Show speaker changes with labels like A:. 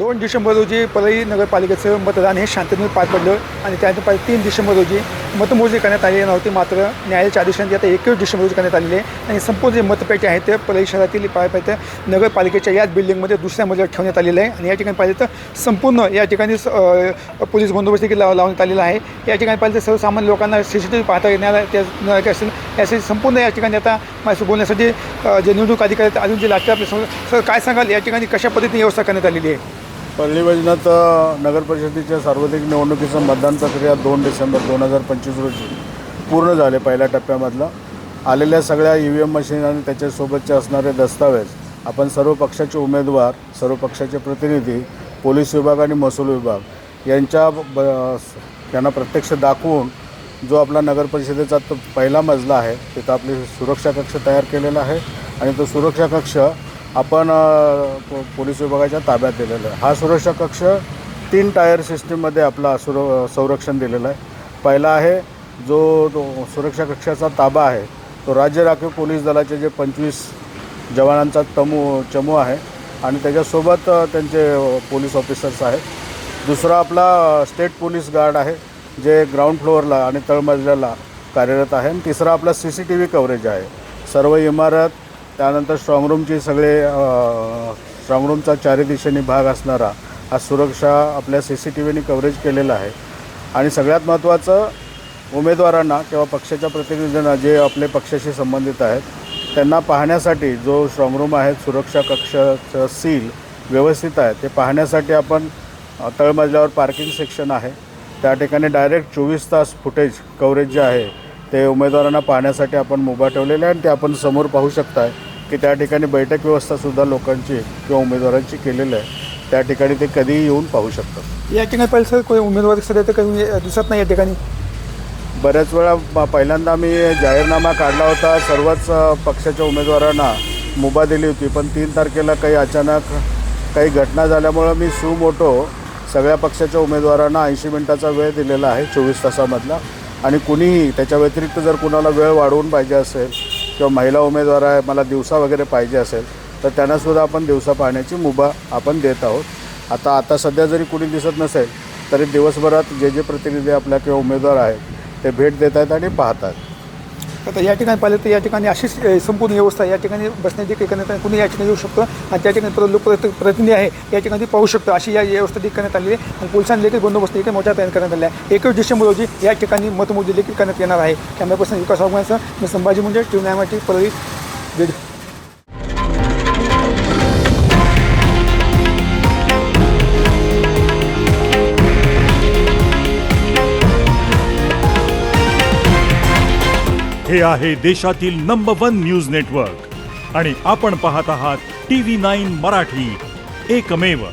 A: 2 डिसेंबर रोजी परळी नगरपालिकेचं मतदान हे शांततेने पार पडलं आणि त्यानंतर 3 डिसेंबर रोजी मतमोजणी करण्यात आलेली नव्हती. मात्र न्यायालयाच्या आदेशाने आता 21 डिसेंबर रोजी करण्यात आलेले आहे आणि संपूर्ण जे मतपेटी आहेत ते परळी शहरातील पाहिजे नगरपालिकेच्या याच बिल्डिंगमध्ये दुसऱ्या मजल्यावर ठेवण्यात आलेलं आहे. आणि या ठिकाणी पाहिजे तर संपूर्ण या ठिकाणी पोलीस बंदोबस्त देखील लावण्यात आलेला आहे. या ठिकाणी पाहिजे तर सर्वसामान्य लोकांना CCTV पाहता येणार असेल यासाठी संपूर्ण या ठिकाणी आता माझ्याशी बोलण्यासाठी जे निवडणूक अधिकारी आहेत अजून जे लागते आपले सर काय सांगाल या ठिकाणी कशा पद्धतीने व्यवस्था करण्यात आलेली आहे?
B: परळी वैजनाथ नगर परिषदेच्या सार्वत्रिक निवडणुकीचं मतदान प्रक्रिया 2 डिसेंबर 2025 रोजी पूर्ण झाले. पहिल्या टप्प्यामधलं आलेल्या सगळ्या EVM मशीन आणि त्याच्यासोबतचे असणारे दस्तावेज आपण सर्व पक्षाचे उमेदवार, सर्व पक्षाचे प्रतिनिधी, पोलीस विभाग आणि महसूल विभाग यांना प्रत्यक्ष दाखवून जो आपला नगर परिषदेचा पहिला मजला आहे तिथं आपली सुरक्षा कक्ष तयार केलेला आहे आणि तो सुरक्षा कक्ष आपण पोलीस विभागाच्या ताब्यात दिलेला आहे. हा सुरक्षा कक्ष 3 टायर सिस्टीममध्ये आपला संरक्षण दिलेलं आहे. पहिला आहे जो सुरक्षा कक्षाचा ताबा आहे तो राज्य राखीव पोलीस दलाचे जे 25 जवानांचा चमू आहे आणि त्याच्यासोबत त्यांचे पोलीस ऑफिसर्स आहेत. दुसरा आपला स्टेट पोलीस गार्ड आहे जे ग्राउंड फ्लोअरला आणि तळमजल्याला कार्यरत आहे. आणि तिसरा आपला CCTV कव्हरेज आहे. सर्व इमारत त्यानंतर स्ट्रॉंगरूमची स्ट्रॉंगरूमचा 4 दिशेने भाग असणारा हा सुरक्षा आपल्या CCTVने कव्हरेज केलेला आहे. आणि सगळ्यात महत्त्वाचं उमेदवारांना किंवा पक्षाच्या प्रतिनिधींना जे आपले पक्षाशी संबंधित आहेत त्यांना पाहण्यासाठी जो स्ट्रॉंगरूम आहे सुरक्षा कक्षाचं सील व्यवस्थित आहे ते पाहण्यासाठी आपण तळमजल्यावर पार्किंग सेक्शन आहे त्या ठिकाणी डायरेक्ट 24 तास फुटेज कव्हरेज जे आहे ते उमेदवारांना पाहण्यासाठी आपण मुभा ठेवलेले आहे आणि ते आपण समोर पाहू शकताय की त्या ठिकाणी बैठक व्यवस्थासुद्धा लोकांची किंवा उमेदवारांची केलेली आहे. त्या ठिकाणी ते कधीही येऊन पाहू शकतात.
A: या ठिकाणी पहिले सर कोणी उमेदवार सध्या तर काही दिसत नाही या ठिकाणी.
B: बऱ्याच वेळा पहिल्यांदा आम्ही जाहीरनामा काढला होता, सर्वच पक्षाच्या उमेदवारांना मुभा दिली होती. पण 3 तारखेला काही अचानक काही घटना झाल्यामुळं मी सुमोटो सगळ्या पक्षाच्या उमेदवारांना 80 मिनिटाचा वेळ दिलेला आहे 24 तासामधला. आणि कुणीही त्याच्या व्यतिरिक्त जर कुणाला वेळ वाढवून पाहिजे असेल किंवा महिला उमेदवार आहे मला दिवसा वगैरे पाहिजे असेल तर त्यांनासुद्धा आपण दिवसा पाहण्याची मुभा आपण देत आहोत. आता सध्या जरी कुणी दिसत नसेल तरी दिवसभरात जे प्रतिनिधी आपल्या किंवा उमेदवार आहेत ते भेट देत आहेत आणि पाहतात.
A: आता या ठिकाणी पाहिलं तर या ठिकाणी अशीच संपूर्ण व्यवस्था या ठिकाणी बसण्याची करण्यात कुणी या ठिकाणी येऊ शकतं आणि त्या ठिकाणी लोकप्रतिनिधी आहे या ठिकाणी पाहू शकतं अशी या व्यवस्था देखील करण्यात आलेली आहे. आणि पोलिसांनी देखील बंदोबस्त देखील मोठ्या तयार करण्यात आला आहे. 21 डिसेंबर रोजी या ठिकाणी मतमोजणी देखील करण्यात येणार आहे. कॅमेरा पर्सन विकास वाघमारेसह मी संभाजी मुंजे, TV 9 मराठी, परळी.
C: हे आहे देशातील नंबर 1 न्यूज नेटवर्क आणि आपण पाहत आहात TV 9 मराठी, एकमेव.